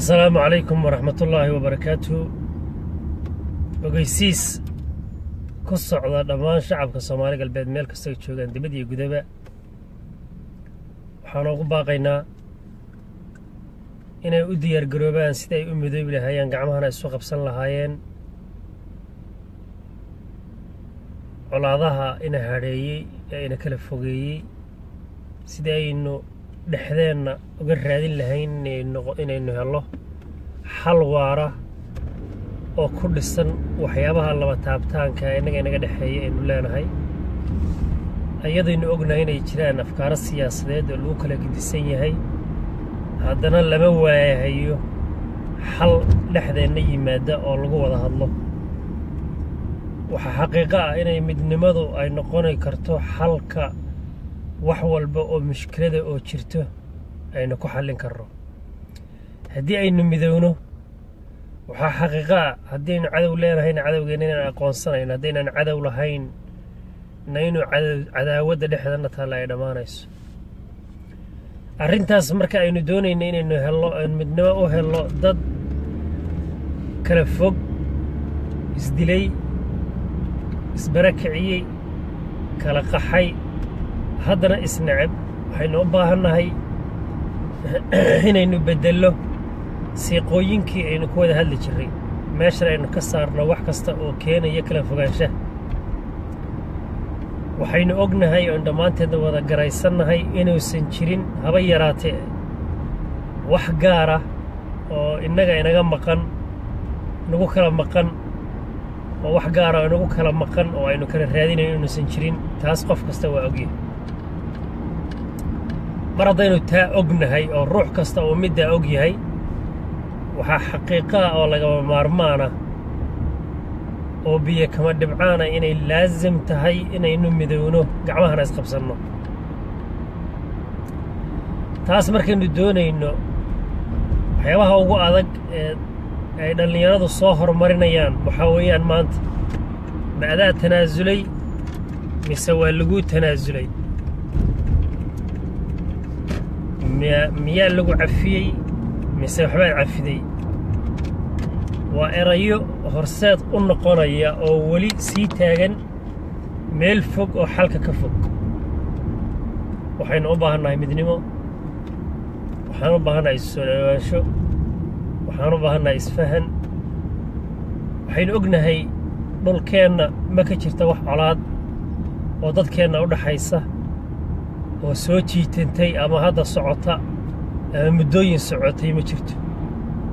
السلام عليكم ورحمة الله وبركاته. وقيسيس قصة على دمان شعب كصومالي قلبي ميل كستوي جوغان دبدي قدبا waxaan ugu baaqaynaa inay u diyaar garoobaan sida ay u midoobi lahaayeen gacmahana isu qabsan lahaayeen colaadaha ina hareeyay ee ina kala fogeeyay sida aynu dhexdeena uga raadin lahayn inaynu helo xal waara oo ku dhisan waxyaabaha laba taabtaanka inaga dhexeeya aynu leenahay ayadaynu ognahay inay jiraan afkaar siyaasadeed oo lagu kala gidisan yahay haddana lama waayahayo xal dhexdeena yimaada oo lagu wada hadlo waxa xaqiiqo ah inay midnimadu ay noqon karto xalka wax walba oo mushkilada oo jirto aynu ku xallin karno haddii aynu midowno waxa xaqiiqo ah haddii aynu cadow leenahayna cadowgeena inaan aqoonsanayno haddaynan cadow lahayn naynu cadaawada dhexdeena taala ay dhamaanayso arrintaas marka aynu doonayno inaynu helo midnimo u helo dad kala fog isdilay isbarakiciyay kala qaxay haddana isnacab waxaynu u baahannahay inaynu beddello siiqooyinkii aynu ku wada hadli jirray meeshan aynu ka saarno wax kasta oo keenaya kala fogaanshaha waxaynu ognahay oo dhammaanteedna wada garaysannahay inuusan jirin haba yaraatee wax gaar ah oo inaga maqan nagu kala maqan oo wax gaar ah nagu kala maqan oo aynu kala raadinayn inuusan jirin taas qof kasta waa ogyahay mar haddaynu taa ognahay oo ruux kasta oo middaa ogyahay waxaa xaqiiqo ah oo lagama maarmaan ah oo biyo kama dhibcaana inay laazim tahay inaynu midowno gacmahana isqabsanno taas markaynu doonayno waxyaabaha ugu adag ee ay dhallinyaradu soo horumarinayaan waxaa weeyaan maanta ma adaa tanaasulay mise waa lagu tanaasulay miyaa lagu cafiyey mise waxbaad cafiday waa erayo horseed u noqonaya oo weli sii taagan meel fog oo xalka ka fog waxaynu u baahannahay midnimo waxaan u baahannahay soo dhawaansho waxaan u baahannahay isfahan waxaynu ognahay dhulkeenna ma ka jirta wax colaad oo dadkeenna u dhaxaysa oo soo jiitantay ama hadda socota ama muddooyin socotay ma jirto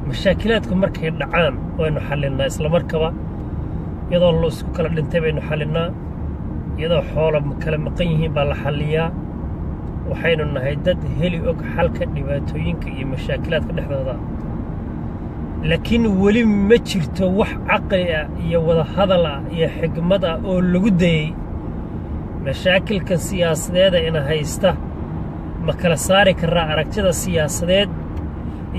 mashaakilaadku markay dhacaan waynu xallinnaa isla markaba iyadoo la isku kala dhintay baynu xallinnaa iyadoo xoola kala maqan yihiin baa la xalliyaa waxaynu nahay dad heli og xalka dhibaatooyinka iyo mashaakilaadka dhexdooda laakiin weli ma jirto wax caqli ah iyo wada hadal ah iyo xigmad ah oo lagu dayey mashaakilka siyaasadeeda ina haysta ma kala saari karaa aragtida siyaasadeed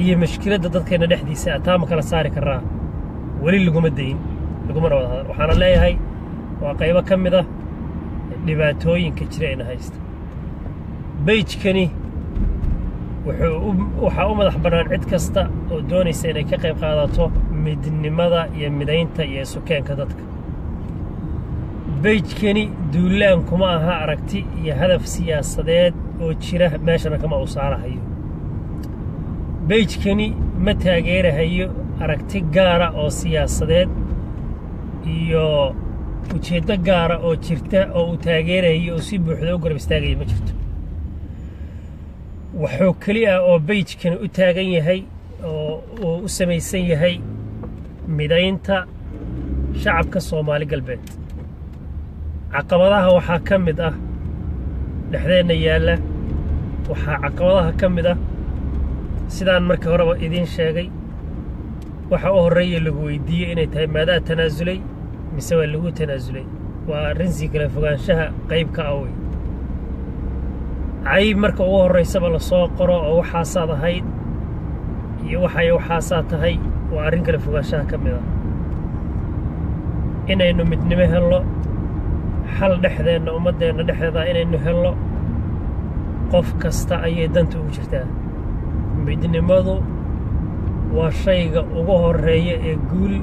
iyo mashkiladda dadkeena dhexdiisa ataa ma kala saari karaa weli laguma dayin lagumana wada hadal waxaana leeyahay waa qaybo ka mid ah dhibaatooyinka jira ina haysta beijkani waxaa u madax bannaan cid kasta oo doonaysa inay ka qayb qaadato midnimada iyo midaynta iyo sukeenka dadka beijkani duulaan kuma aha aragti iyo hadaf siyaasadeed oo jira meeshana kama u saarahayo beijkani ma taageerahayo aragti gaara oo siyaasadeed iyo ujeeddo gaara oo jirta oo uu taageerahayo oo si buuxda u garab istaagaya ma jirto wuxuu keli ah oo beijkani u taagan yahay oo uu u samaysan yahay midaynta shacabka Soomaali galbeed caqabadaha waxaa ka mid ah dhexdeena yaalla waxaa caqabadaha ka mid ah sidaan markii horeba idiin sheegay waxa u horreeya lagu weydiiyey inay tahay maadaa tanaasulay mise waa lagu tanaasulay waa arrinsi kala fogaanshaha qaybka awey cayb marka ugu horreysaba la soo qoro oo waxaasaad ahayd iyo waxaasaad tahay waa arrin kala fogaanshaha ka mid ah inaynu midnimo helno xal dhexdeenna ummadeenna dhexdeeda inaynu helno qof kasta ayay danta ugu jirtaa midnimadu waa shayga ugu horeeya ee guul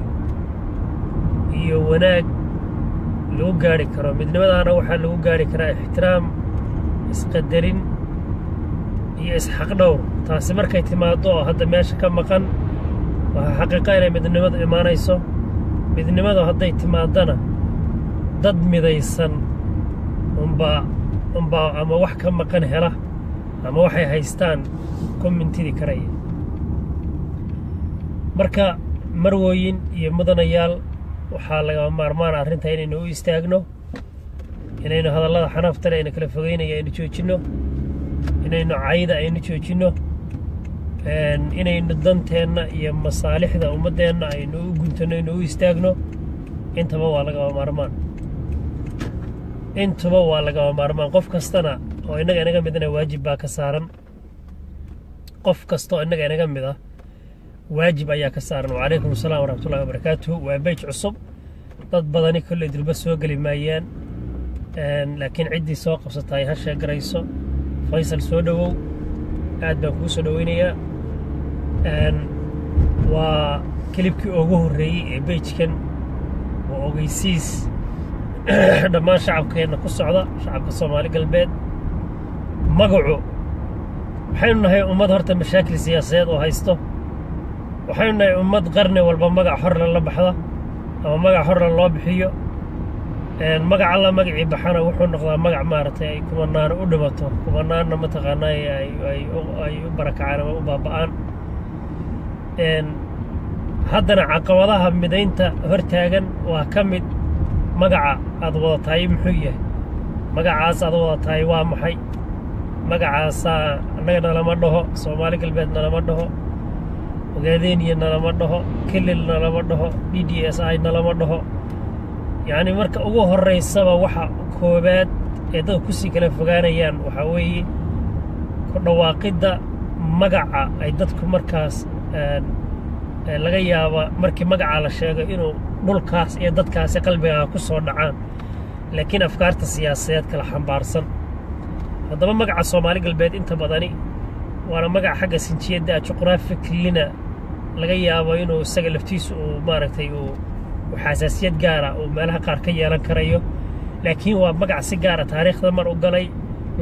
iyo wanaag lagu gaari karo. midnimadaana waxaa lagu gaari karaa ixtiraam, isqadarin iyo isxaqdhowr. taasi markay timaado oo hadda meesha ka maqan, waxaa xaqiiqa inay midnimadu imaanayso. midnimadu hadday timaadana dad midaysan unbaa ama wax ka maqan hela ama waxay haystaan kommentidi karaya. marka marwooyin iyo mudanayaal, waxaa lagama maarmaan arrinta inaynu u istaagno, inaynu hadallada xanaafta leh ayna kala fogeynaya aynu joojinno, inaynu cayda aynu joojinno, inaynu danteenna iyo masaalixda ummaddeenna aynu u guntanno, aynu u istaagno. intaba waa lagama maarmaan. qof kastana oo innaga inaga midna waajib baa ka saaran. qof kasta oo innaga inaga mid ah waajib ayaa ka saaran. wacalaykum asalaam waraxmatullahi wabarakaatuhu. waa beyj cusub, dad badani kolley dilba soo geli maayaan, laakiin ciddii soo qabsataay ha sheegarayso. faysal soo dhowow, aad baan kuu soo dhoweynayaa. waa kilibkii ugu horreeyey ee beyjkan, waa ogeysiis dhammaan shacabkeenna ku socda, shacabka Soomaali galbeed. magacu waxaynu nahay ummad horta mashaakil siyaasadeed oo haysto. waxaynu nahay ummad qarni walba magac horle la baxda ama magac horle loo bixiyo. magac alla magacii baxana wuxuu noqdaa magac maaragtay ay kumanaana u dhimato, kumanaanna mataqaanaa ay u barakacaan ama u baaba'aan. haddana caqabadaha midaynta hortaagan waa ka mid magaca aad wadatahay muxuu yahay. magacaas aad wadatahay waa maxay? magacaasaa annaga nalama dhaho, Soomaali galbeed nalama dhaho, Ogaadeniya nalama dhaho, Kilil nalama dhaho, DDSI nalama dhaho. yacni marka ugu horraysaba waxa koobaad ee dadka kusii kala fogaanayaan waxaa weeye ku dhawaaqidda magaca ay dadku markaas laga yaaba markii magacaa la sheego inuu dhulkaas iyo dadkaasi qalbigaaga ku soo dhacaan, laakiin afkaarta siyaasadeed kala xambaarsan. haddaba magaca Soomaali galbeed inta badani waana magac xagga sinjiyadda juqraafiklina laga yaabo inuu isaga laftiisu uu maaragtay uu xasaasiyad gaara uu meelaha qaar ka yeelan karayo, laakiin waa magac si gaara taariikhda mar u galay,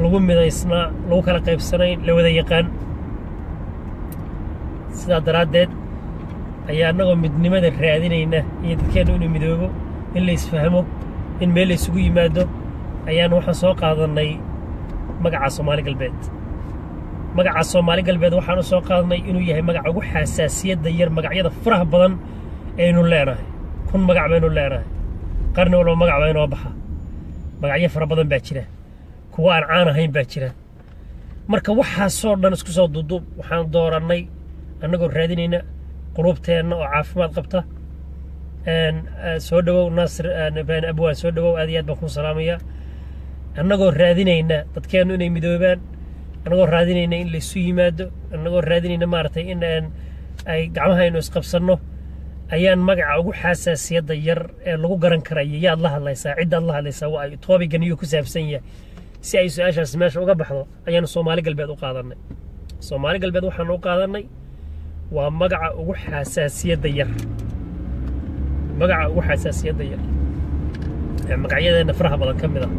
lagu midaysnaa, lagu kala qaybsanayn, la wada yaqaan. sidaa daraaddeed ayaa annagoo midnimada raadinayna iyo dadkeennu inuu midoobo, in la isfahmo, in meel la isugu yimaado, ayaan waxaan soo qaadannay magaca Soomaali galbeed. magaca Soomaali galbeed waxaan u soo qaadnay inuu yahay magaca ugu xasaasiyadda yar magacyada faraha badan aynu leenahay. kun magac baynu leenahay, qarni walba magac baa inoo baxa. magacyo fara badan baa jira, kuwa aan caan ahayn baa jira. marka waxaasoo dhan isku soo duuduub waxaan doorannay annagoo raadinayna qulubteenna oo caafimaad qabta. soo dhowow Naasir Ibrahim Abwaan, soo dhowow, aad iyo aad baan kuu salaamayaa. annagoo raadinayna dadkeennu inay midoobaan, annagoo raadinayna in laysu yimaado, annagoo raadinayna maaragtay in ay gacmahaynu isqabsanno, ayaan magaca ugu xasaasiyadda yar ee lagu garan karayo yaad la hadlaysaa, ciddaad la hadlaysaa, waa ay toobigan iyuu ku saabsan yahay. si ay su-aashaas meesha uga baxdo ayaanu Soomaali galbeed u qaadannay. Soomaali galbeed waxaanu u qaadannay waa magaca ugu xasaasiyadda yar, magaca ugu xasaasiyadda yar ee magacyadeenna faraha badan ka mid ah,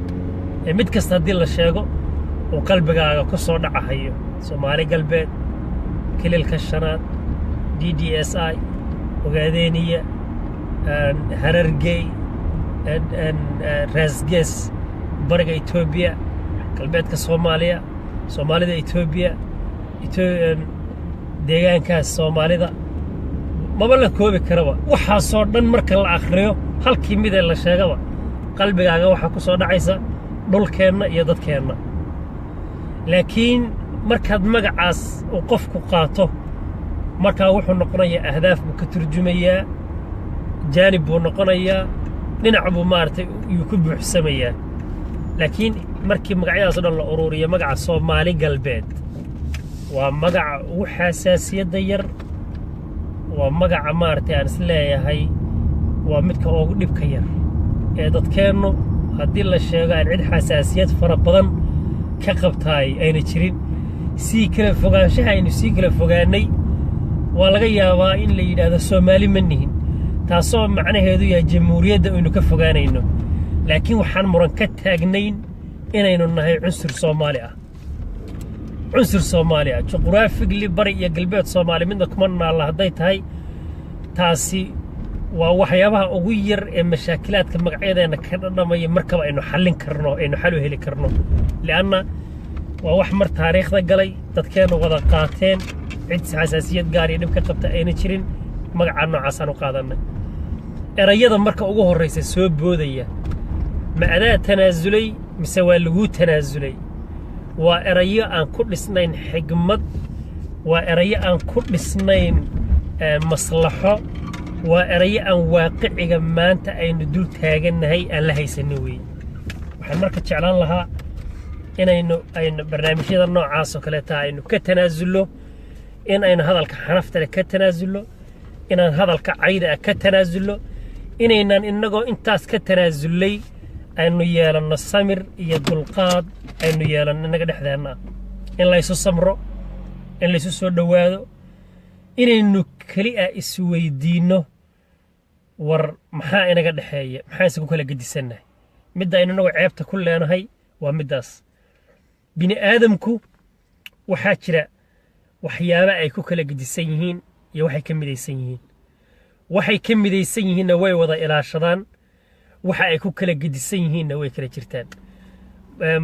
ee mid kasta haddii la sheego uu qalbigaaga ku soo dhacahayo. Soomaali galbeed, Kililka shanaad, DDSI, Ogaadeniya, Harargey, Raasgees, bariga Itoobiya, galbeedka Soomaaliya, Soomaalida Itoobiya, deegaankaas Soomaalida maba la koobi karaba. waxaasoo dhan marka la akhriyo halkii mid ee la sheegaba qalbigaaga waxaa ku soo dhacaysa dhulkeenna iyo dadkeenna. laakiin markaad magacaas uu qofku qaato, markaa wuxuu noqonayaa ahdaaf buu ka turjumayaa, jaanib buu noqonayaa, dhinac buu maaragtay yuu ku buuxsamayaa. laakiin markii magacyadaas oo dhan la ururiyo, magaca Soomaali galbeed waa magaca ugu xasaasiyadda yar, waa magaca maaragtay aan is leeyahay waa midka ugu dhibka yar ee dadkeennu haddii la sheego aan cid xasaasiyad fara badan ka qabtaay ayna jirin. sii kala fogaanshaha aynu sii kala fogaanay waa laga yaabaa in la yidhaahdo Soomaali ma nihin taasoo macnaheedu yahay jamhuuriyadda aynu ka fogaanayno laakiin waxaan muran ka taagnayn inaynu nahay cunsur Soomaali ah cunsur Soomaali ah juqraafiga bari iyo galbeed Soomaali midna kuma naala haday tahay taasi waa waxyaabaha ugu yar ee mashaakilaadka magacyadeena ka dhadhamaya markaba aynu xallin karno aynu xal u heli karno laana waa wax mar taariikhda galay dadkeenu wada qaateen cid xasaasiyad gaar ah dhibka qabta ayna jirin magaca noocaas aan u qaadanay erayada marka ugu horeysa soo boodaya ma adaa tanaasulay mise waa lagu tanaasulay waa erayo aan ku dhisnayn xigmad waa erayo aan ku dhisnayn maslaxo waa erayo aan waaqiciga maanta aynu dul taaganahay aan la haysanin weey waxaan marka jeclaan lahaa inaynu barnaamijyada noocaas oo kale taa aynu ka tanaasulno in aynu hadalka xanafta ka tanaasulno inaan hadalka cayda ka tanaasulno inaynan inagoo intaas ka tanaasulay aynu yeelano samir iyo dulqaad aynu yeelano inaga dhexdeena in la isu samro in la isu soo dhawaado inaynu kaliya isweydiino war maxaa inaga dhaxeeya maxaa isku kala gedisanay midda aynu nagu ceebta ku leenahay waa midaas bini aadamku waxa jira waxyaabo ay ku kala gedisan yihiin iyo waxay ka midaysan yihiin waxay ka midaysan yihiin way wada ilaashadaan waxa ay ku kala gedisan yihiin way kala jirtaan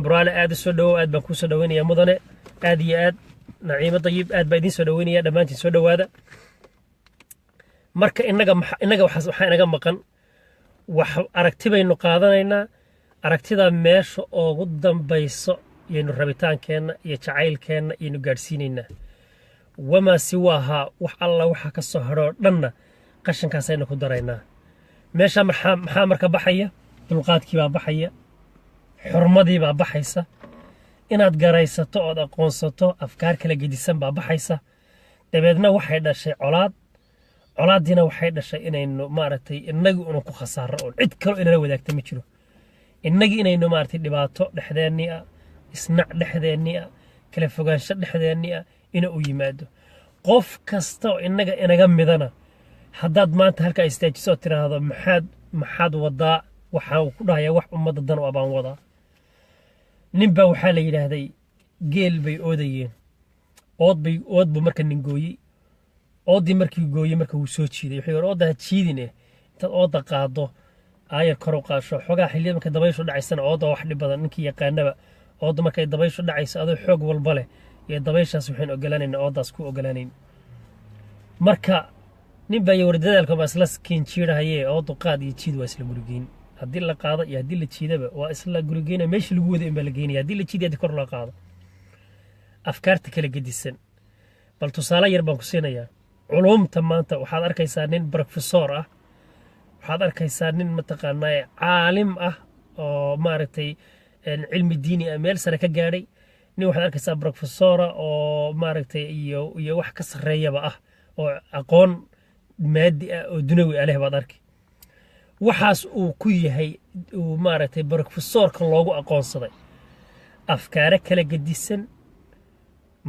buraale aad soo dhaw aad baan ku soo dhaweynaya mudane aad iyo aad naciimo dayib aad baa idin soo dhaweynaya dhamaantiin soo dhawaada marka inaga waxa inaga maqan wax aragti baynu qaadanaynaa aragtida meesha ugu dambayso yeynu rabitaankeena iyo jacaylkeena iyo gaarsiinaynaa wama siwaha wax alla waxa ka soo haro dhanna qashankaas aynu ku daraynaa meesha maxaa marka baxaya dulqaadkii baa baxaya xurmadii baa baxaysa inaad garaysato oo aqoonsato afkaar kala gedisan baa baxaysa dabeedna waxay dhashay colaadina waxay dhashay inaynu maaragtay inagu uu ku khasaaro oo cid kale inala wadaagta ma jiro inagi inaynu maaragtay dhibaato dhexdeennii ah isnac dhexdeennii ah kala fogaansho dhexdeennii ah ina u yimaado qof kasta oo inaga midana haddaad maanta halka istaajiso tiraahdo maxaad wadaa waxa uu ku dhahayaa wax ummadda dan u abaan wadaa ninba waxaa la yiraahday geel bay oodayeen oodbu marka nin gooyay oodii markii gooyay marka uu soo jiiday wuxuu yiri ooda jiidine intaad ooda qaado aayar kor u qaasho xogaa xilliga marka dabayshu dhacaysana ooda wax dhib badan ninkii yaqaanaba ooda markay dabayshu dhacayso adoo xoog walba leh iyo dabayshaas waxaan ogolaanaynaa oodaas ku ogolaanayn marka nin baa yiri dadaalka ma isla skiin jiirahaye oodu qaad iyo jiid waa isla gurigeyn haddii la qaado iyo haddii la jiidaba waa isla gurigeyn meesha lagu wada in baa la geynaya haddii la jiiday kor loo qaado afkaarta kala gedisan bal tusaale yar baan ku siinayaa علومتا مانتا waxaad arkaysaa nin professor ah waxaad arkaysaa nin mataqaanaa caalim ah oo maaragtay cilmi diini ah meel sare ka gaaray nin waxaad arkaysaa professor oo maaragtay iyo wax ka sareeyaba ah oo aqoon maadi ah oo dunawi ah leh baad arkay waxaas uu ku yahay uu maaragtay professorka loogu aqoonsaday afkaar kala gedisan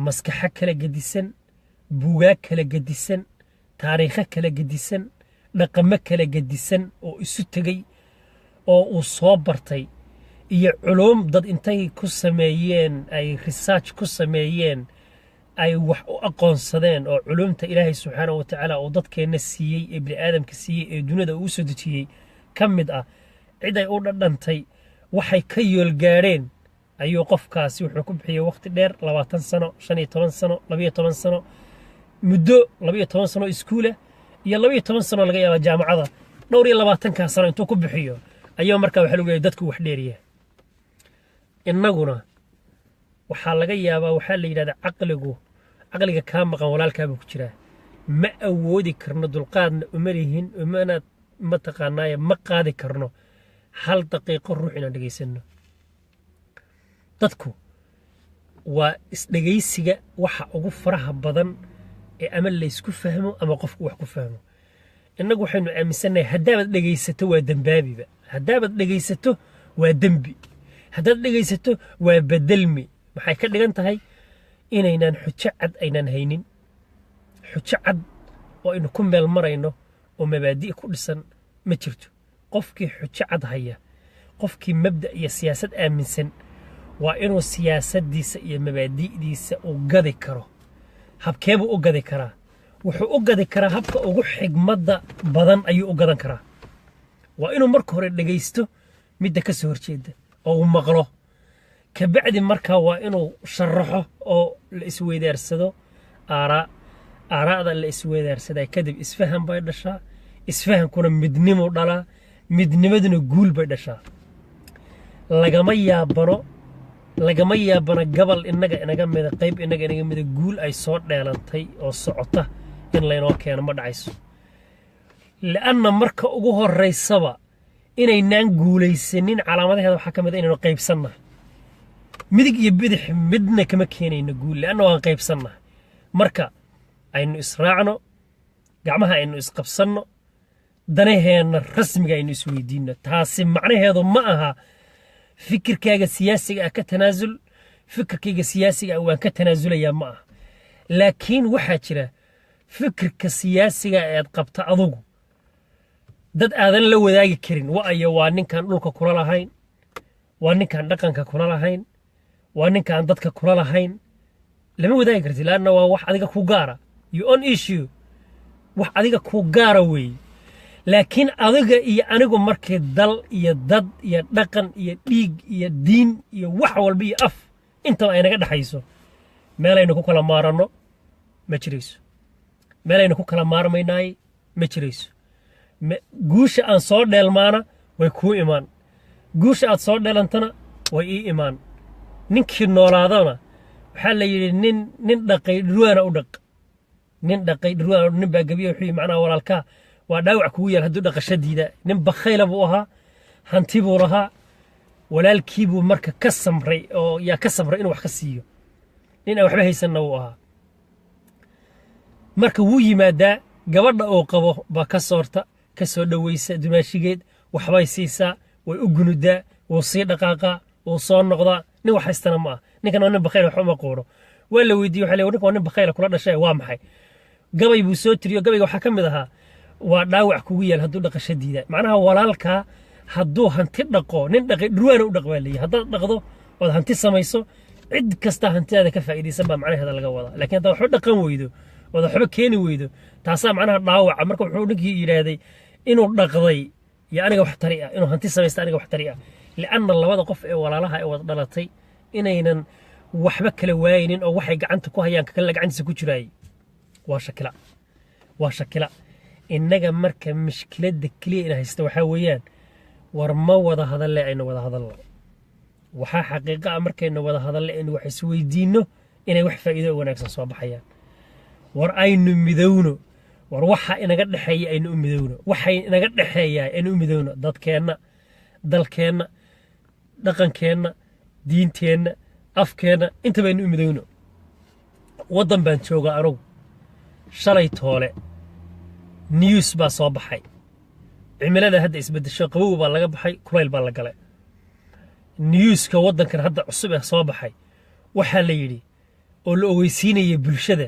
maskax kala gedisan buugaag kala gedisan taariikh kala gedisan dhaqamo kala gedisan oo isu tagay oo uu soo bartay iyo culum dad intay ku sameeyeen ay research ku sameeyeen ay wax u aqoonsadeen oo culumta Ilaahay subhanahu wa ta'ala oo dadkeena siiyay ibn aadamka siiyay ee dunida uu soo dejiyay kamid ah cid ay u dhadhantay waxay ka yool gaareen ayuu qofkaasi wuxuu ku bixiyay waqti dheer 20 sano 15 sano 12 sano muddo 12 sano iskuul iyo 12 sano laga yaabo jaamacada dhowr iyo 20 sano intuu ku bixiyo ayuu markaa waxa lagu leeyahay dadku wax dheeriya inaguna waxa laga yaabaa waxa la yiraahdaa aqliga ka maqan walaalkaabu ku jira ma awoodi karno dulqaadna umarihin umana ma taqaanaa ma qaadi karno hal daqiiqo ruux inaan dhageysano dadku waa isdhageysiga waxa ugu faraha badan ee ama la isku fahmo ama qofku wax ku fahmo inagu waxaynu aaminsanahay haddaad dhageysato waa dambaabiba haddaad dhageysato waa dambi haddaad dhageysato waa bedelmi maxay ka dhigan tahay inaynan xujo cad aynan haynin xujo cad وإنه كمل مرينه ومبادئ كل سن مترتو قفكي حجة عد هيا قفكي مبدأ يا سياسة آمن سن وإنه السياسة ديس يا مبادئ ديس وقدي كرو habkeebu u gadi karaa wuxuu u gadi karaa habka ugu xigmada badan ayuu u gadan karaa waa inuu marka hore dhageysto midda ka soo horjeeda oo uu maqlo ka bacdi marka waa inuu sharaxo oo la isweydaarsado aaraada la isweydaarsaday kadib isfahan bay dhashaa isfahankuna midnimo dhalaa midnimaduna guul bay dhashaa lagama yaabano gabal inaga mid qayb inaga mid guul ay soo dheelantay oo socota in laynoo keeno ma dhacayso laana marka ugu horeysaba inaynaan guulaysanin calaamadaheeda waxa kamid ah inaynu qaybsannahay midig iyo bidix midna kama keenayno guul laana waan qaybsannahay marka aynu israacno gacmaha aynu isqabsanno danaheena rasmiga aynu isweydiino taasi macnaheedu ma aha fikirkaaga siyaasiga ka tanaasul fikirkaaga siyaasiga waan ka tanaasulayaa ma aha laakiin waxa jira fikirka siyaasiga ee qabta adigu dad aadan la wadaagi karin waa ninkan dhulka kula lahayn waa ninkan dhaqanka kula lahayn waa ninkan dadka kula lahayn lama wadaagi kartid laana waa wax adiga ku gaara you own issue wax adiga ku gaara weey laakiin adiga iyo anigu markay dal iyo dad iyo dhaqan iyo dhiig iyo diin iyo wax walba iyo af inta ay naga dhaxayso meelayna ku kala maarano ma jirayso meelayna ku kala maarmaynaay ma jirayso guusha aan soo dheelmaana way ku imaan guusha aad soo dheelantana way ii imaan ninkii noolaadana waxa la yiri nin dhaqay dhurwaana u dhaq nin dhaqay dhurwaana nin baa gabiyo wixii macnaha walaalka waa dhaawac kugu yar hadduu dhaqashadiida nin bakhayla buu ahaa hanti buu lahaa walaalkii buu marka ka samray oo yaa ka samray inuu wax ka siiyo nin aan waxba haysanna uu ahaa marka wuu yimaadaa gabadha oo qabo baa ka soorta ka soo dhawaysa dumaashigeed waxbay siisaa way u gunudaa wuu sii dhaqaaqaa wuu soo noqdaa nin wax haystana ma ah ninkan waa nin bakhayla waxba ma qooro waa la weydiiyey waxa la ninkan waa nin bakhayla kula dhashay waa maxay gabay buu soo tiriyo gabayga waxaa ka mid ahaa waa dhaawac kugu yaal hadduu dhaqashadiida macnaha walaalka hadduu hanti dhaqo nin dhaqay dhurwaana u dhaqbaa leeyahay haddaad dhaqdo ood hanti samayso cid kasta hantidaada ka faa'iidaysan baa macnaheeda laga wadaa laakiin haddaad waxba dhaqan weydo ood waxba keeni weydo taasaa macnaha dhaawaca marka wuxuu ninkii yidhaahday inuu dhaqday iyo aniga wax tari ah inuu hanti samaysta aniga wax tari ah li'anna labada qof ee walaalaha ee wada dhalatay inaynan waxba kala waaynin oo waxay gacanta ku hayaan kala gacantiisa ku jiraay waa shakila innaga marka mushkiladda kaliya in haysta waxaa weeyaan war ma wada hadalle aynu wada hadalno waxaa xaqiiqa ah markaynu wada hadalle in wax isweydiinno inay wax faa'iido wanaagsan soo baxayaan war aynu midowno war waxa inaga dhaxeeya aynu u midowno waxay inaga dhaxeeyaa aynu u midowno dadkeenna dalkeenna dhaqankeenna diinteenna afkeenna inta baynu u midowno waddan baan joogaa anugu shalay toole news baa soo baxay cimilada hadda isbedesho qabow baa laga baxay kulayl baa la galay newska waddankan hadda cusub ee soo baxay waxaa la yidhi oo la ogeysiinayay bulshada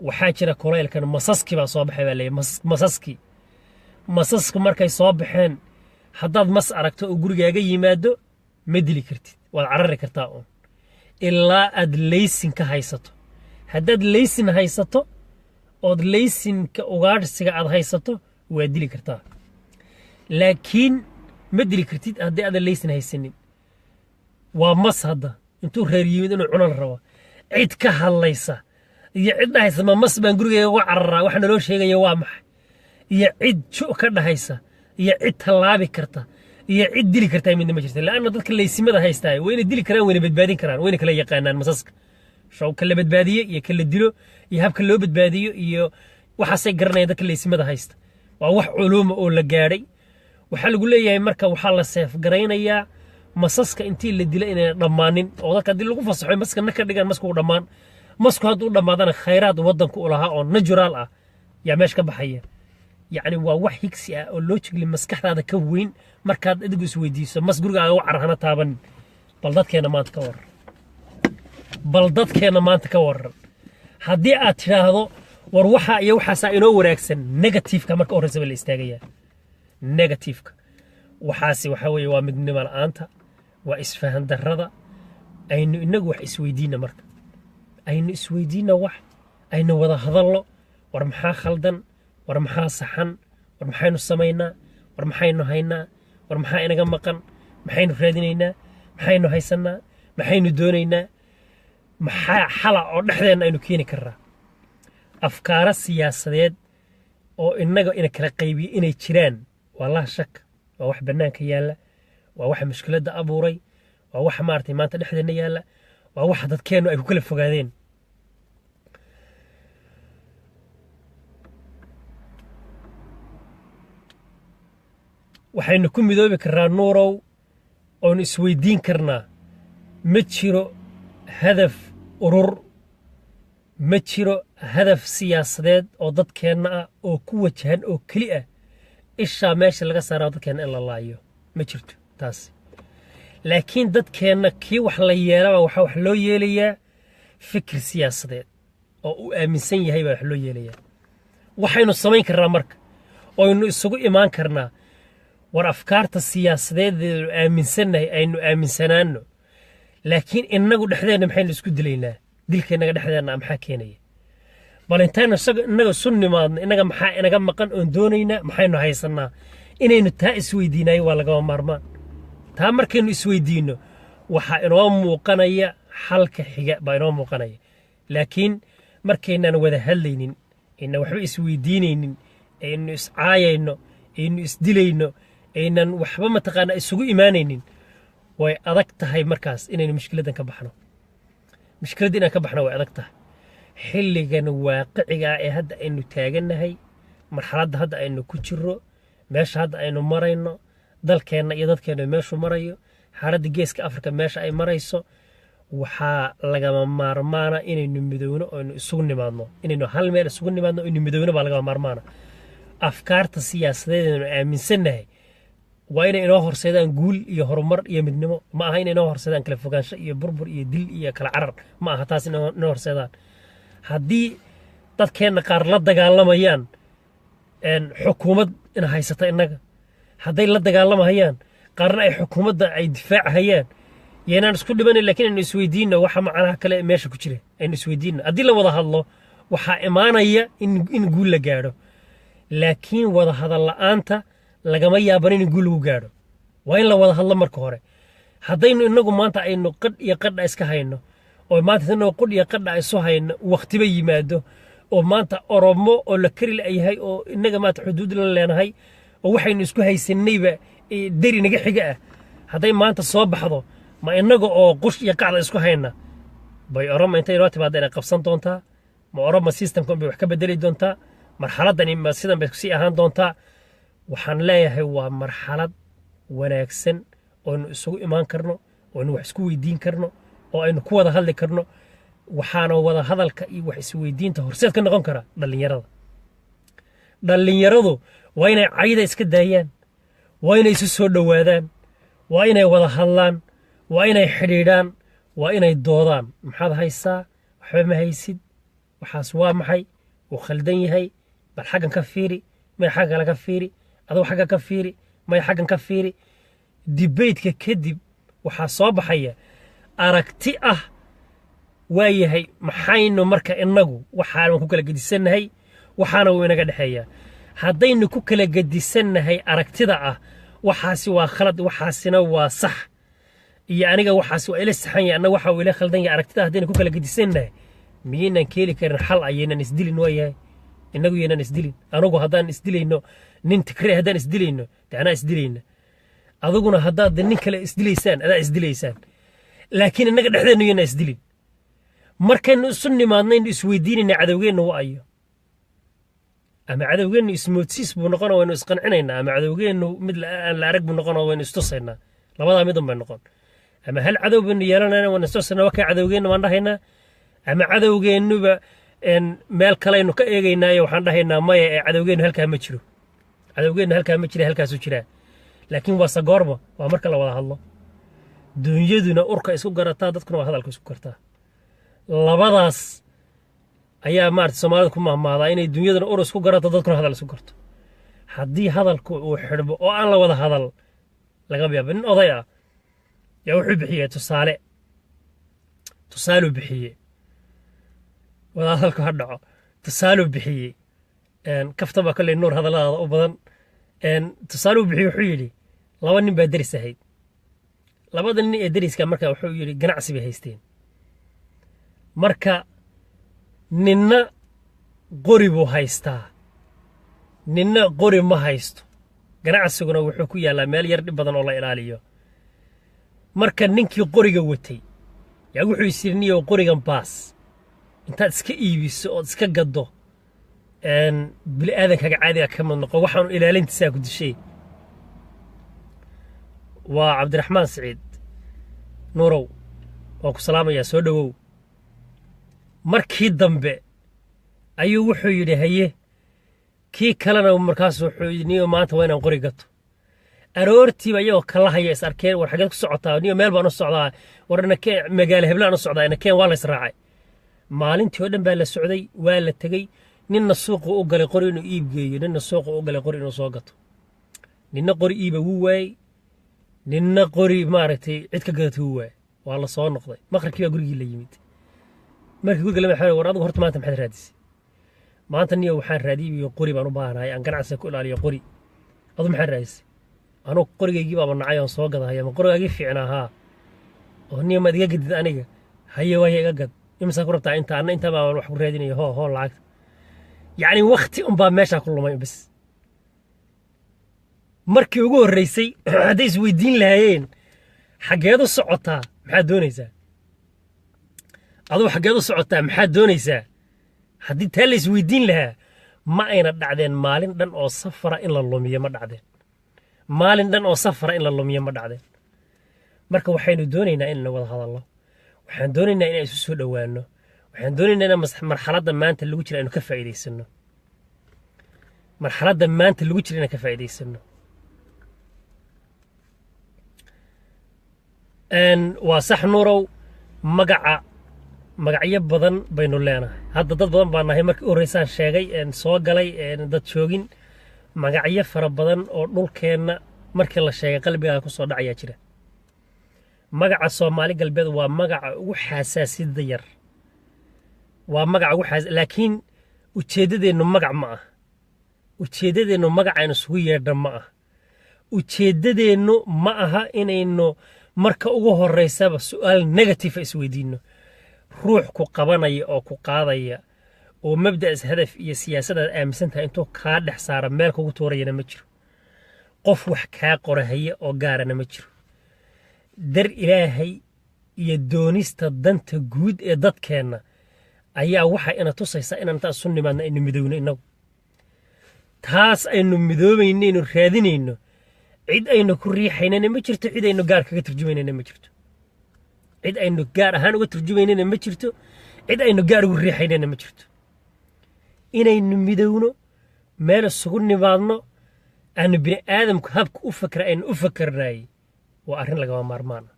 waxaa jira kulaylkan masaski baa soo baxay baa la yidhi masaska markay soo baxeen haddaad mas aragto oo gurigaaga yimaado ma dili kartid waad carari kartaa uun ilaa aad laysin ka haysato haddaad laysin haysato ood laysinka ugaadhsiga aad haysato waa dili kartaa laakiin ma dili kartid haddii aadan laysin haysanin waa mas hadda intuu reer yimid inuu cuna la rabo cid ka hadlaysa iyo cid dhahaysa ma mas baan gurigayga uga cararaa waxa naloo sheegaya waa maxay iyo cid ju ka dhahaysa iyo cid tallaabi karta iyo cid dili kartaa midna ma jirta laana dadka laysimada haystaa wayna dili karaan wayna badbaadin karaan wayna kala yaqaanaan masaska shaw kala badbaadiye iyo kala dilo iyo habka loo badbaadiyo iyo waxaasay garanayaan dadka laysimada haysta waa wax culuum oo la gaadhay waxaa lagu leeyahay marka waxaa la seef garaynayaa masaska intii la dila inay dhammaanin oo dadka haddii lagu fasaxo maska naka dhigaan masku u dhammaan masku hadduu dhammaadana khayraad waddanku u lahaa oo natural ah yaa meesha ka baxaya yacni waa wax higsi ah oo logically maskaxdaada ka weyn markaad adigu isweydiiso mas gurigaaga u carahana taaban bal dadkeena maanta ka waran haddii aad tidhaahdo وروحها يوحى ساينو وريكسن نيجاتيف كما كورسبل الاستاغيا نيجاتيف وحاسي وحوي ومدن مال انت واسفهان دردا اين انغ wax isweydiina marka aynu isweydiina wax aynu wada hadallo war maxaa khaldan war maxaa saxan war maxaynu sameeynaa war maxaynu haynaa war maxaa inaga maqan maxaynu raadinaynaa maxaynu haysanaa maxaynu doonaynaa maxaa xala oo dhaxdeena aynu keeni karnaa afkaara siyaasadeed oo inaga ina kala qaybiyo inay jiraan wallaah shak waa wax banaanka yaala waa wax mushkilada abuuray waa wax maartay maanta dhaxdeena yaala waa wax dadkeenu ay ku kala fogaadeen waxaynu ku midoobi karnaa nuurow oo isweydiin karnaa ma jiro hadaf urur ma jiro hadaf siyaasadeed oo dadkeena ah oo ku wajahan oo kali ah isha meesha laga saaro dadkeena in la laayo ma jirto taas laakiin dadkeena kii wax la yeelaba waxa wax loo yeelayaa fikir siyaasadeed oo uu aaminsan yahay baa wax loo yeelayaa waxaynu samayn karnaa marka oo aynu isugu imaan karnaa war afkaarta siyaasadeed ee aaminsanay aynu aaminsanaano laakiin inagu dhaxdeena maxaynu isku dilaynaa dilkeena dhaxdeena maxaa keenaya bal intaana inaga sunnimaadna inaga maxaa inaga maqan oo doonaynaa maxaynu haysanaa inaynu taa isweydiinay waa laga maarmaan taa markaynu isweydiino waxa inoo muuqanaya xalka xiga baa inoo muuqanaya laakiin markaynaan wada hadlaynin in waxba isweydiinaynin aynu iscaayayno aynu isdilayno aynan waxba ma taqaana isugu imaanaynin way adag tahay markaas inaynu mushkiladan ka baxno mushkilada inaan ka baxno way adag tahay xilligan waaqiciga ee hadda aynu taaganahay marxaladda hadda aynu ku jiro meesha hadda aynu marayno dalkeena iyo dadkeena meeshu marayo xaaladda geeska Afrika meesha ay marayso waxaa lagama maarmaana inaynu midowno oo isugu nimaadno inaynu hal meel isugu nimaadno inaynu midowno baa lagama maarmaana afkaarta siyaasadeed ee aaminsanahay waa inay inoo horseedaan guul iyo horumar iyo midnimo ma aha inay inoo horseedaan kala fogaansho iyo burbur iyo dil iyo kala carar ma aha taas inoo horseedaan haddii dadkeena qaar la dagaalamayaan xukuumad in haysata inaga hadday la dagaalamayaan qaarna ay xukuumadda ay difaacayaan yeenaan isku dhibanin laakiin aynu isweydiino waxa macnaha kale meesha ku jira aynu isweydiino haddii la wada hadlo waxaa imaanaya in guul la gaadho laakiin wada hadal la'aanta lagama yaaban in guul lagu gaadho waa in la wada hadlo marka hore haddaynu inagu maanta aynu qadh iyo qadha iska hayno oo maanta inoo qadh iyo qadha isu hayno waqtiba yimaado oo maanta oromo oo la kari leeyahay oo inaga maanta xuduud la leenahay oo waxaynu isku haysanayba dari naga xiga ah hadday maanta soo baxdo ma inaga oo qush iyo qacda isku hayna bay oromo intay inoo timaado inay qabsan doontaa ma oromo systemkan bay wax ka bedeli doontaa marxaladan ma sidan bay kusii ahaan doontaa waxaan leeyahay waa marxalad wanaagsan oo isugu imaan karno oo wax isku weydiin karno oo aynu ku wada hadli karno waxaana wada hadalka iyo wax isweydiinta horseed ka noqon kara dhalinyaradu waa inay cayda iska daayaan waa inay isu soo dhawaadaan waa inay wada hadlaan waa inay xidhiidhaan waa inay doodaan maxaad haysaa waxba ma haysid waxaas waa maxay uu khaldan yahay bal xaggan ka fiiri may xagga laga fiiri adoo xagga ka fiiri may xaggan ka fiiri debate-ka kadib waxaa soo baxaya aragti ah waayahay maxaynu marka inagu waxaan ku kala gedisannahay waxaana uu inaga dhaxeeyaa haddaynu ku kala gedisannahay aragtida ah waxaasi waa khalad waxaasina waa sax iyo aniga waxaas waa ila saxan yahay anaga waxa uu ila khaldan yahay aragtida haddaynu ku kala gedisannahay miyaynan keeli karin xal ayaynan isdilin waayahay inagu yeenan isdilin anagu haddaan isdilayno nin tikre haddaan isdilayno anaa isdilayna aduguna haddaad nin kale isdilaysaan adaa isdilaysaan laakiin inaga dhexdeenu yana isdilin markaynu isu nimaadnaynu isweydiinayna cadowgeenna waa ayo ama cadowgeennu ismoodsiis buu noqon waynu isqancinaynaa ama cadowgeennu mid aan la arag buu noqon waynu istusaynaa labadaa midun bay noqon ama hal cadow baynu yeelanayna waynu istusaynaa wakaa cadowgeenna waan dhahaynaa ama cadowgeennuba meel kalaynu ka eegaynaayo waxaan dhahaynaa maya ee cadowgeennu halkaa ma jiro cadowgeennu halkaa ma jira halkaasuu jiraa laakiin waa sagoorba waa marka la wada hadlo dunyaduna urka isku garataa dadkuna waa hadalka isku gartaa labadaas ayaa maarta Soomaalida ku mahmaadaa inay dunyadana urus ku garato dadkuna hadal isku garto haddii hadalku uu xidhbo oo aan la wada hadal laga yaabo nin oday ah yaa wuxuu bixiyay tusaale bixiyay wada hadalku ha dhaco tusaale bixiyay kaftaba kale nuur hadallada u badan tusaale bixiyay wuxuu yidhi laba nin baa daris ahayd labada nin ee dariska marka wuxuu yidhi ganacsi bay haysteen marka ninna qori buu haystaa ninna qori ma haysto ganacsiguna wuxuu ku yaalaa meel yar dhib badan oo la ilaaliyo marka ninkii qoriga watay yaa wuxuu isirniyo qorigan baas intaad iska iibiso oo iska gado bili aadankaga caadiga ka mid noqo waxaan ilaalintiisa ku dishay waa Cabdiraxmaan Saciid nuurow oo ku salaamaya soo dhawow markii dambe ayuu wuxuu yidhi haye kii kalena markaas wuxuu yidhi niyo maanta waa inaan qori gato aroortiiba ayagoo kala haya is arkeen war xageed ku socotaa niyo meel baan u socdaa warna magaalo heblaan u socdaa inakeen waa la israacay maalintii oo dhan baa la socday waa la tegey ninna suuqa u galay qori inuu iib geeyo ninna suuqa u galay qori inuu soo gato ninna qori iiba wuu waayey ninna qori maaragtay cid ka gadatay wuu waayey waa la soo noqday maqribkii baa gurigii la yimid markii guriga lama xiro war adigu horta maanta maxaad raadisay maanta niyo waxaan raadiyay qori baan u baahanahay aan ganacsiga ku ilaaliyo qori adu maxaad raadisay anuu qorigaygii baaba nacay oo soo gadahay ama qorigaagii fiicnaa haa oo niyo maad iga gadid aniga haye waa iga gad imisa ku rabtaa inta anna inta baa wax ku raadinayo hoo lacagta yacni waqti unbaa meeshaa ku lumay bas markii ugu horreysay hadday isweydiin lahaayeen xaggeed u socotaa maxaad doonaysaa aduu xaggeed u socotaa maxaad doonaysaa haddii taa la isweydiin lahaa ma ayna dhacdeen maalin dhan oo safara in la lumiyo ma dhacdeen maalin dhan oo safara in la lumiyo ma dhacdeen marka waxaynu doonaynaa inaynu wada hadalno waxaan doonaynaa inaan isu soo dhowaanno waxaan doonaynaa inaan marxaladda maanta lagu jira aynu ka faa'iidaysanno marxaladda maanta lagu jira inaan ka faa'iidaysanno waa sax nuurow magacyo badan baynu leenahay hadda dad badan baa nahay markii u horreysaan sheegay soo galay dad joogin magacyo fara badan oo dhulkeenna markii la sheegay qalbigaaga ku soo dhacayaa jira magaca Soomaali galbeed waa magaca ugu xasaasiyadda yar waa magaca ugu laakiin ujeedadeennu magac ma ah ujeedadeennu magacaynu isugu yeedha ma ah ujeedadeennu ma aha inaynu marka ugu horreysaba su'aal negative isweydiinno ruux ku qabanaya oo ku qaadaya oo mabda'is hadaf iyo siyaasadaad aaminsan tahay intuu kaa dhex saara meel kugu tuurayana ma jiro qof wax kaa qorahaya oo gaarana ma jiro dar ilaahay iyo doonista danta guud ee dadkeenna ayaa waxa ina tusaysaa inaan taas u nimaadna aynu midowno innagu taas aynu midoobayno aynu raadinayno cid aynu ku riixaynana ma jirto cid aynu gaar kaga turjumaynana ma jirto cid aynu gaar ahaan uga turjumaynana ma jirto cid aynu gaar ugu riixaynana ma jirto inaynu midowno meel isugu nimaadno aanu bini aadamku habka u fakra aynu u fakarnaayey waa arrin lagama maarmaan ah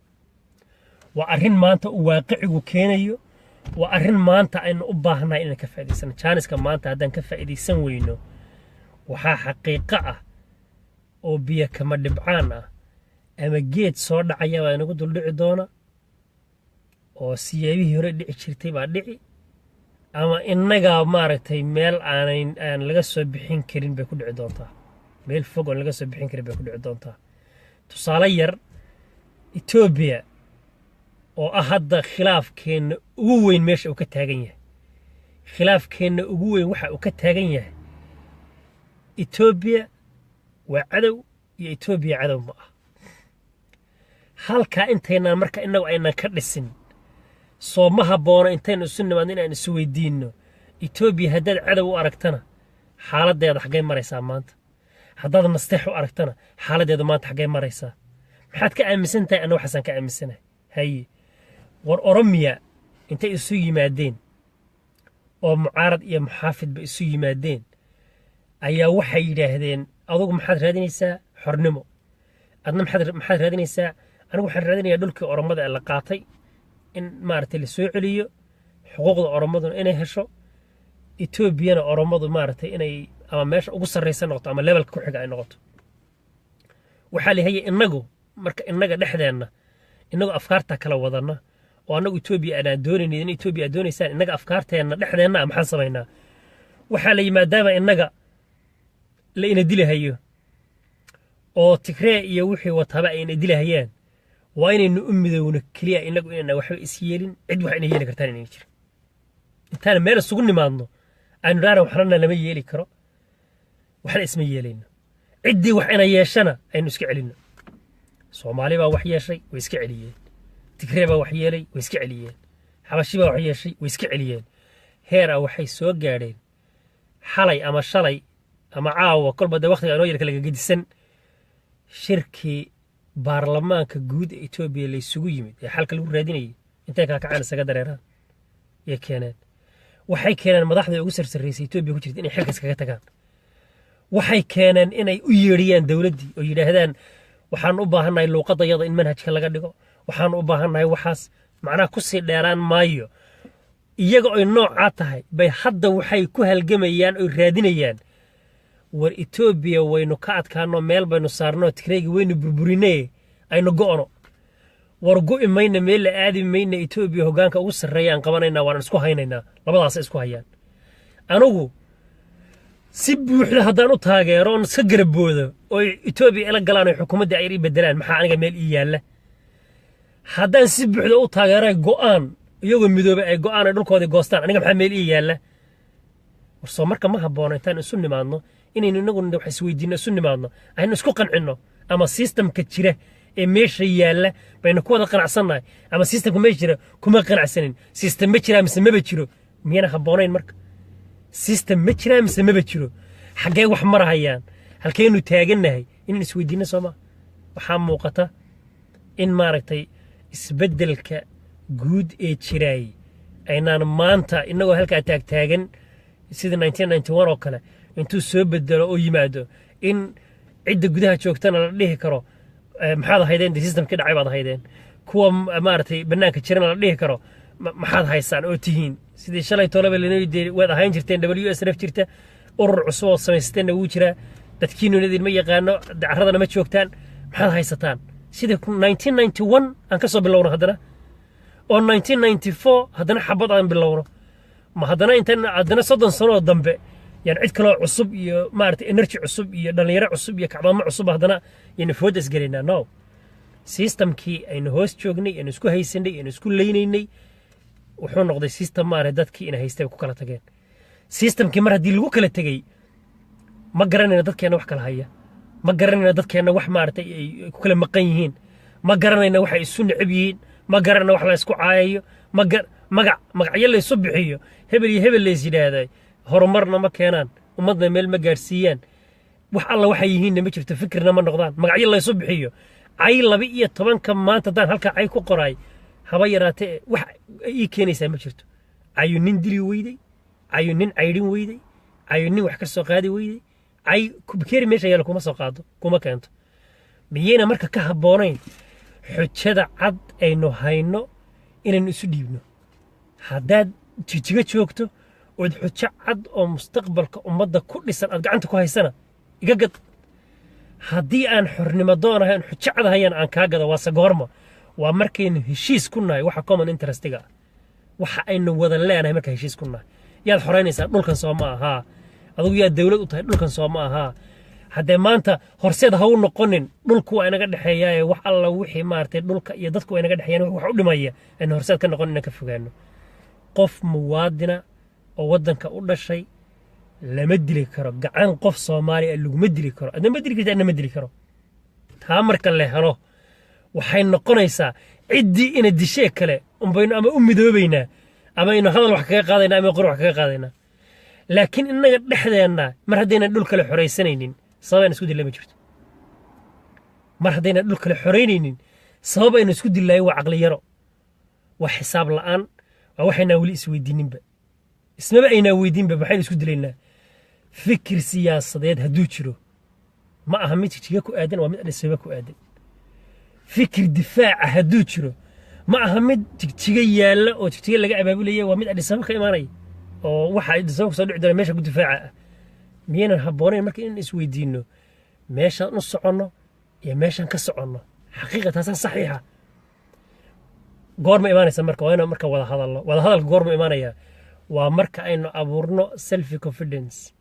waa arrin maanta uu waaqicigu keenayo waa arrin maanta aynu u baahnahay inaan ka faa'iidaysano jaaniska maanta haddaan ka faa'iidaysan weyno waxaa xaqiiqo ah oo biyo kama dhibcaan ah ama geed soo dhacaya baa inagu duldhici doona oo siyaabihii hore dhici jirtay baa dhici ama innagaa maaragtay meel aan laga soo bixin karin bay ku dhici doontaa meel fog oo laga soo bixin karin bay ku dhici doontaa tusaale yar Ethiopia oo ah hadda khilaafkeenna ugu weyn meesha uu ka taagan yahay khilaafkeenna ugu weyn waxa uu ka taagan yahay Ethiopia waa cadow iyo Ethiopia cadow ma ah halka intayna marka inagu aynan ka dhisin soo ma habboona intaynu isu nimaadno inaan isu weydiinno Ethiopia haddaad cadow u aragtana xaaladdeeda xaggay maraysaa maanta haddaad nasteex u aragtana xaaladdeeda maanta xaggay maraysaa maxaad ka aaminsan tahay anna waxaasaan ka aaminsanahay haye war Oromiya intay isu yimaadeen oo mucaarad iyo muxaafidba isu yimaadeen ayaa waxay yidhaahdeen adugu maxaad raadinaysaa xornimo adna maxaad raadinaysaa anigu waxaan raadinayaa dhulkii Oromada ee la qaatay in maaragtay la soo celiyo xuquuqda Oromaduna inay hesho Ethiopiana oromadu maartay inay ama meesha ugu sarreysan noqoto ama level ku xiga ay noqoto waxa la hayay inagu marka inaga dhexdeena inagu afkaarta kala wadana oo anagu Ethiopia aan doonaynin in Ethiopia doonaysaan inaga afkaarteena dhexdeena maxaan sameeynaa waxa la yimaadaaba inaga la ina dilahayo oo Tigray iyo wixii wataba ay ina dilahayaan waa inaynu u midowno kaliya inagu inaan waxba is yeelin cid wax ina yeeli kartaan inay jiro intaan meel isugu nimaadno aan raara waxna lama yeeli karo waxna isma yeelayno ciddii wax ina yeeshana aynu iska celino Soomaali baa wax yeeshay way iska celiyeen Tigray baa wax yeelay way iska celiyeen Xabashi baa wax yeeshay way iska celiyeen heera waxay soo gaadheen xalay ama shalay ama caawa kolba waqtiga inoo yarka laga gedisan shirki baarlamaanka guud ee Ethiopia la isugu yimid ee xalka lagu raadinayay intee ka kacaan isaga dareeraan ee keeneen waxay keeneen madaxda ugu sarsareysay Ethiopia ku jirta inay xilka iskaga tagaan waxay keeneen inay u yeeriyaan dawladii oo yiraahdaan waxaan u baahanahay luuqadayada in manhajka laga dhigo waxaan u baahanahay waxaas macnaha ku sii dheeraan maayo iyaga oo nooca tahay bay hadda waxay ku halgamayaan oo raadinayaan war Ethiopia waynu ka adkaano meel baynu saarno Tigrayga waynu burburinay aynu go'no war go'i mayna meel aadi mayna Ethiopia hogaanka ugu sarreeyaan qabanayna waan isku haynaynaa labadaas isku hayaan anigu si buuxda haddaan u taageero on iska garaboodo oo Ethiopia ila galaan xukuumadda ay bedelaan maxaa aniga meel ii yaala haddaan si buuxda u taageero go'aan iyagoo midooba ay go'aan dhulkooda goostaan aniga maxaa meel ii yaala warsoo marka ma habboona intaan isu nimaadno inaynu inagu wax isweydiino isu nimaadno aynu isku qancino ama systemka jira ee meesha yaala bayna ku wada qanacsannahay ama systemka meesha jira kuma qanacsanin system ma jira mise ma jiro miyana habboonayn marka system ma jira mise ma jiro xagee wax marahayaan halkeenu taagannahay in isweydiino Soomaa waxa muuqata in maaragtay isbedelka guud ee jiray aynaan maanta inagoo halka taagan sida 1991 oo kale intuu soo bedelo oo yimaado in cidda gudaha joogtana la dhihi karo maxaad haydeen systemka dhacay baad haydeen kuwa maartay banaanka jirana la dhihi karo maxaad haysaan oo tihiin sidii shalay toolaba leeyahay wad ahayn jirteen WSRF jirta urur cusub oo samaysteen ugu jira dadkiinu idin ma yaqaano dacaradana ma joogtaan maxaad haysataan sida 1991 aan ka soo bilowno haddana oo 1994 haddana xabad aan bilowno ma haddana intaan haddana 30 sano dambe يعني عد كلا عصب يا مارت إنرجي عصب يا دليرة عصب يا كعبان عصب هذنا يعني فودس قرينا نو سيستم كي إنه هوست شغني إنه سكو هيسندي إنه سكو لينيني وحنا نقضي سيستم ما ردت كي إنه هيستوي كوكلا تجين سيستم كي مرة دي الوكلة تجي ما قررنا ردت كي أنا وح كلا هيا ما قررنا ردت كي أنا وح مارت كوكلا مقيهين ما قررنا إنه وح يسون عبيين ما قررنا وح لا يسكو عايو مقع يلا يصبحيه هبل اللي يزيد هذا horumarna ma keenan umadna meel ma gaarsiiyaan wax alla waxa yihiin ma jirto fikirna ma noqdaan magacyo la soo bixiyo ay 12 ka maanta daan halka ay ku qoray haba yaraatee wax ay keenaysaa ma jirto ayu nin dili weyday ayu nin aydin weyday ayu nin wax ka soo qaadi weyday ay ku bikeeri meesha yala kuma soo qaado kuma keento miyayna marka ka habboonayn xujada cad aynu hayno inaan isu dhiibno haddaad jijiga joogto وحجة عد أو مستقبل كأمضة كل سنة أرجعنت كويس سنة يجد هدي أن حرني مدارها أن حجة عد هي أن كاجد واسجارما وأمريكين هشيس كنا وحكم أن انترستيجا وحأنه وذا لا أنا أمريكا هشيس كنا يا الحرين يسأل نقول كان صوما ها أضو يا الدولة نقول كان صوما ها هذا ما أنت هرسيد هون نقنن نقول كوا أنا قد حياة وح الله وحي مارت نقول يدك كوا أنا قد حياة وحول ما هي إنه هرسيد كان نقنن كفجانه قف موادنا oo wadanka u dhashay lama dili karo gacan qof Soomaali ah lagu madili karo adna madili kartaa adna madili karo taa marka la helo waxay noqonaysaa cidii ina dishay kale umbayno ama u midoobayna ama ina hadal wax kaga qaadayna ama qor wax kaga qaadayna laakiin inaga dhexdeena mar hadayna dhul kale xoreysanaynin sababana isku dilay ma jirto mar hadayna dhul kale xoreynaynin sababana isku dilay waa aqli yaro waa xisaab la'aan waxayna wali isweydiininba اسمه أين ويدين ببحين يسود لنا فكر سياسة هدو جرو ما أهميتك تجاكو آدن ومن السباكو آدن فكر دفاع هدو جرو ما أهميتك تجي يلا أو تجي لقى أبابولية ومن السباك إماري oo waxa ay soo dhici doona meesha ku difaaca miyaynan habboonayn marka in isweydiino meeshaan u soconno iyo meeshaan ka soconno xaqiiqatan saxiixa goorma imaanaysa marka waa inaan marka wada hadalka goorma imaanaya waa marka aynu abuurno self confidence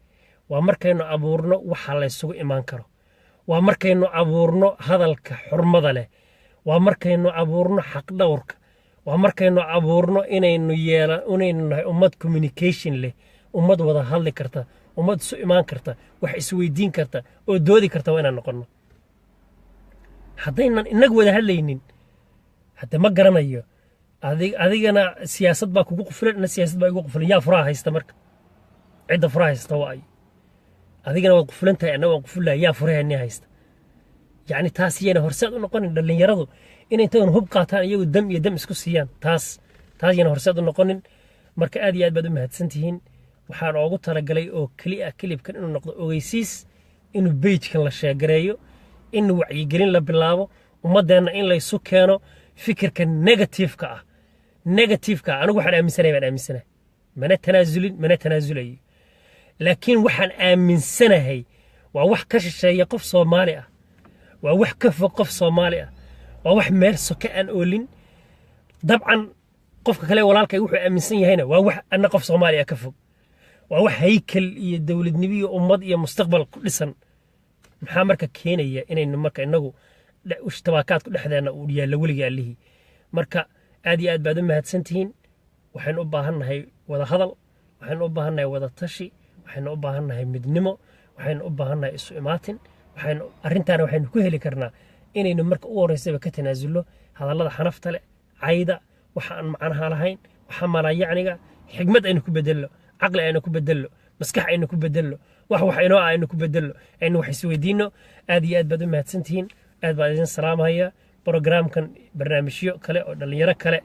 waa markaynu abuurno waxa la isugu imaan karo waa markaynu abuurno hadalka xurmada leh waa markaynu abuurno xaq dhawrka waa markaynu abuurno inaynu nahay ummad communication leh ummad wada hadli karta ummad isu imaan karta wax isweydiin karta oo doodi karta waa inaan noqonno haddaynan inagu wada hadlaynin hadda ma garanayo adigana siyaasad baa kugu qufulan ina siyaasad baa igu qufulan yaa furaha haysta marka cidda furaha haysta waa ay adigana waad qufulan tahay anna waan qufulahay yaa furaheennii haysta yacni taas iyana horseed u noqonin dhallinyaradu inay intadan hub qaataan iyagu dam iyo dam isku siiyaan taas yana horseed u noqonin marka aad iyo aad baad u mahadsantihiin waxaan oogu talagalay oo keliya kilibkan inuu noqdo ogeysiis inuu bejkan la sheegareeyo in wacyigelin la bilaabo ummadeenna in laysu keeno fikirka negatifeka ah anigu waxaan aaminsanahay mana tanaasulayo laakiin waxaan aaminsanahay waa wax ka shisheeya qof Soomaali ah waa wax ka fog qof Soomaali ah waa wax meel soka aan oolin dabcan qofka kale walaalkay wuxuu aaminsan yahayna waa wax anna qof Soomaali ah ka fog waa wax haykal iyo dawladnimo iyo ummad iyo mustaqbal ku dhisan maxaa marka keenaya inaynu marka inagu ishtabaakaad ku dhexdeena uu yaalo weliga alihi marka aad iyo aad baad u mahadsantihiin waxaan u baahannahay wada hadal waxaan u baahannahay wada tashi waxaan u baahannahay midnimo waxaan u baahannahay isu imaatin arrintaana waxaynu ku heli karnaa inaynu marka u horeysaba ka tanaasulno hadallada xanafta leh cayda waxa aan macnaha lahayn waxa malayacniga xigmad aynu ku bedelno caqli aynu ku bedelno maskax aynu ku bedelno wax inoo aynu ku bedelno aynu wax isweydiino aad iyo aad baad u mahadsantihiin aad baan idin salaamaya programkan barnaamijyo kale oo dhalinyaro kale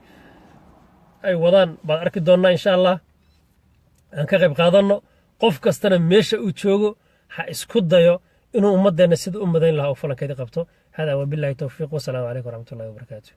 ay wadaan baad arki doonaa insha Allah aan ka qayb qaadano qof kastana meesha uu joogo ha isku dayo inuu ummadeena sida u madayn lahaa oo falankeeda qabto hada wa billahi tawfiiq wa salaamu alaykum wa rahmatullahi wa barakatuh